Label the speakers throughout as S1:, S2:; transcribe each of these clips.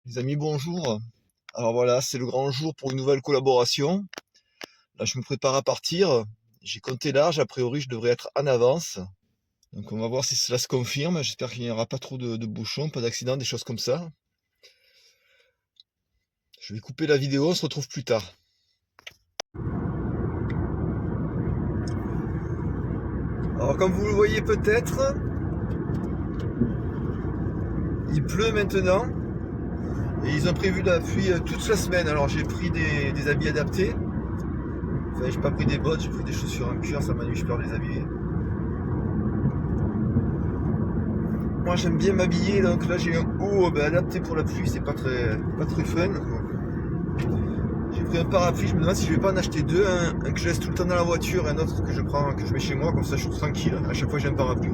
S1: Les amis, bonjour. Alors voilà, c'est le grand jour pour une nouvelle collaboration. Là, je me prépare à partir. J'ai compté large, a priori, je devrais être en avance. Donc on va voir si cela se confirme. J'espère qu'il n'y aura pas trop de bouchons, pas d'accidents, des choses comme ça. Je vais couper la vidéo, on se retrouve plus tard. Alors comme vous le voyez peut-être, il pleut maintenant. Et ils ont prévu la pluie toute la semaine. Alors j'ai pris des habits adaptés. Enfin, j'ai pas pris des bottes, j'ai pris des chaussures en cuir, ça m'a dit je peux les habiller. Moi j'aime bien m'habiller, donc là j'ai un haut adapté pour la pluie, c'est pas très fun. J'ai pris un parapluie, je me demande si je vais pas en acheter deux, un que je laisse tout le temps dans la voiture et un autre que je mets chez moi, comme ça je suis tranquille, à chaque fois j'ai un parapluie.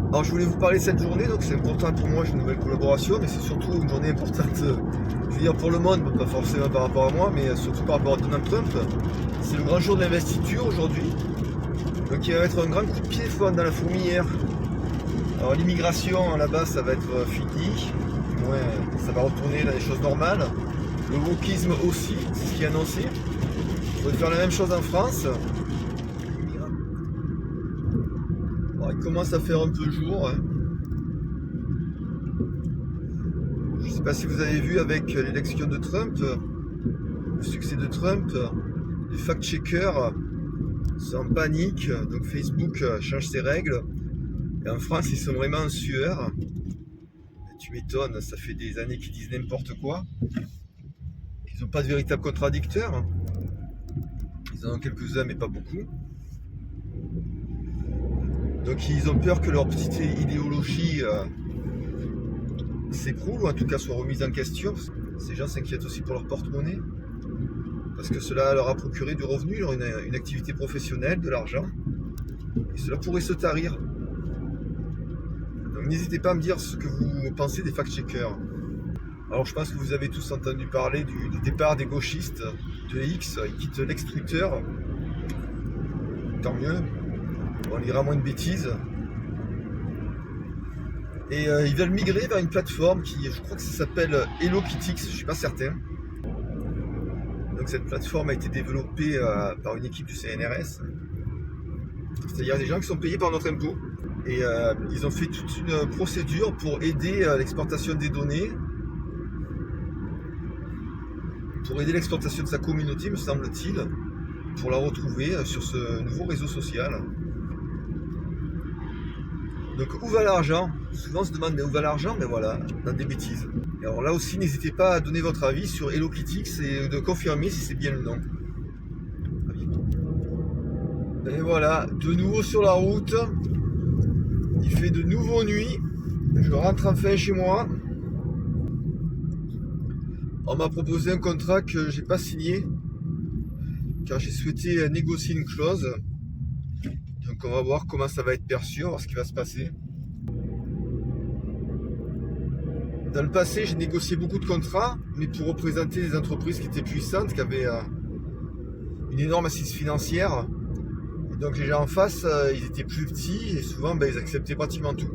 S1: Alors je voulais vous parler de cette journée, donc c'est important pour moi, j'ai une nouvelle collaboration, mais c'est surtout une journée importante, je veux dire pour le monde, pas forcément par rapport à moi, mais surtout par rapport à Donald Trump. C'est le grand jour de l'investiture aujourd'hui, donc il va mettre un grand coup de pied dans la fourmilière. Alors l'immigration là-bas ça va être fini, du moins ça va retourner dans des choses normales. Le wokisme aussi, c'est ce qui est annoncé. On va faire la même chose en France. Alors, il commence à faire un peu jour. Je ne sais pas si vous avez vu avec l'élection de Trump, le succès de Trump, les fact-checkers sont en panique, donc Facebook change ses règles. Et en France, ils sont vraiment en sueur. Tu m'étonnes, ça fait des années qu'ils disent n'importe quoi. Ils n'ont pas de véritable contradicteur. Ils en ont quelques-uns, mais pas beaucoup. Donc ils ont peur que leur petite idéologie s'écroule, ou en tout cas soit remise en question. Ces gens s'inquiètent aussi pour leur porte-monnaie. Parce que cela leur a procuré du revenu, une activité professionnelle, de l'argent. Et cela pourrait se tarir. Donc n'hésitez pas à me dire ce que vous pensez des fact-checkers. Alors je pense que vous avez tous entendu parler du départ des gauchistes de X. Ils quittent l'ex Twitter. Tant mieux. On lira moins de bêtises. Et ils veulent migrer vers une plateforme qui, je crois que ça s'appelle HelloKitix, je suis pas certain. Donc cette plateforme a été développée par une équipe du CNRS. C'est-à-dire des gens qui sont payés par notre impôt. Et ils ont fait toute une procédure pour aider l'exportation des données, pour aider l'exportation de sa communauté, me semble-t-il, pour la retrouver sur ce nouveau réseau social. Donc où va l'argent? Souvent on se demande mais où va l'argent? Mais voilà, dans des bêtises. Et alors là aussi, n'hésitez pas à donner votre avis sur HelloKitix et de confirmer si c'est bien le nom. Et voilà, de nouveau sur la route. Il fait de nouveau nuit. Je rentre enfin chez moi. On m'a proposé un contrat que j'ai pas signé, car j'ai souhaité négocier une clause. Donc on va voir comment ça va être perçu, on va voir ce qui va se passer. Dans le passé, j'ai négocié beaucoup de contrats, mais pour représenter des entreprises qui étaient puissantes, qui avaient une énorme assise financière. Et donc les gens en face, ils étaient plus petits et souvent ils acceptaient pratiquement tout.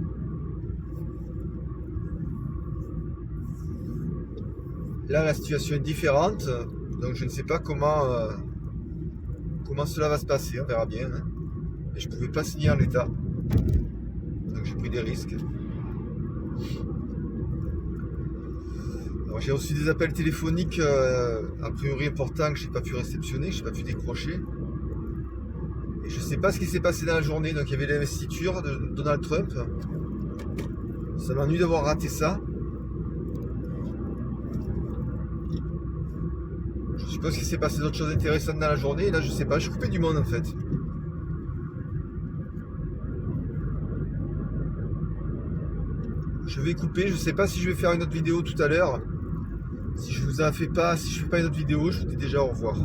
S1: Là, la situation est différente, donc je ne sais pas comment cela va se passer, on verra bien. Et je ne pouvais pas signer en l'état, donc j'ai pris des risques. Alors, j'ai reçu des appels téléphoniques a priori importants que je n'ai pas pu réceptionner, je n'ai pas pu décrocher. Et je ne sais pas ce qui s'est passé dans la journée, donc il y avait l'investiture de Donald Trump. Ça m'ennuie d'avoir raté ça. Je suppose qu'il s'est passé d'autres choses intéressantes dans la journée, et là je sais pas, je suis coupé du monde en fait. Je vais couper, je sais pas si je vais faire une autre vidéo tout à l'heure. Si je fais pas une autre vidéo, je vous dis déjà au revoir.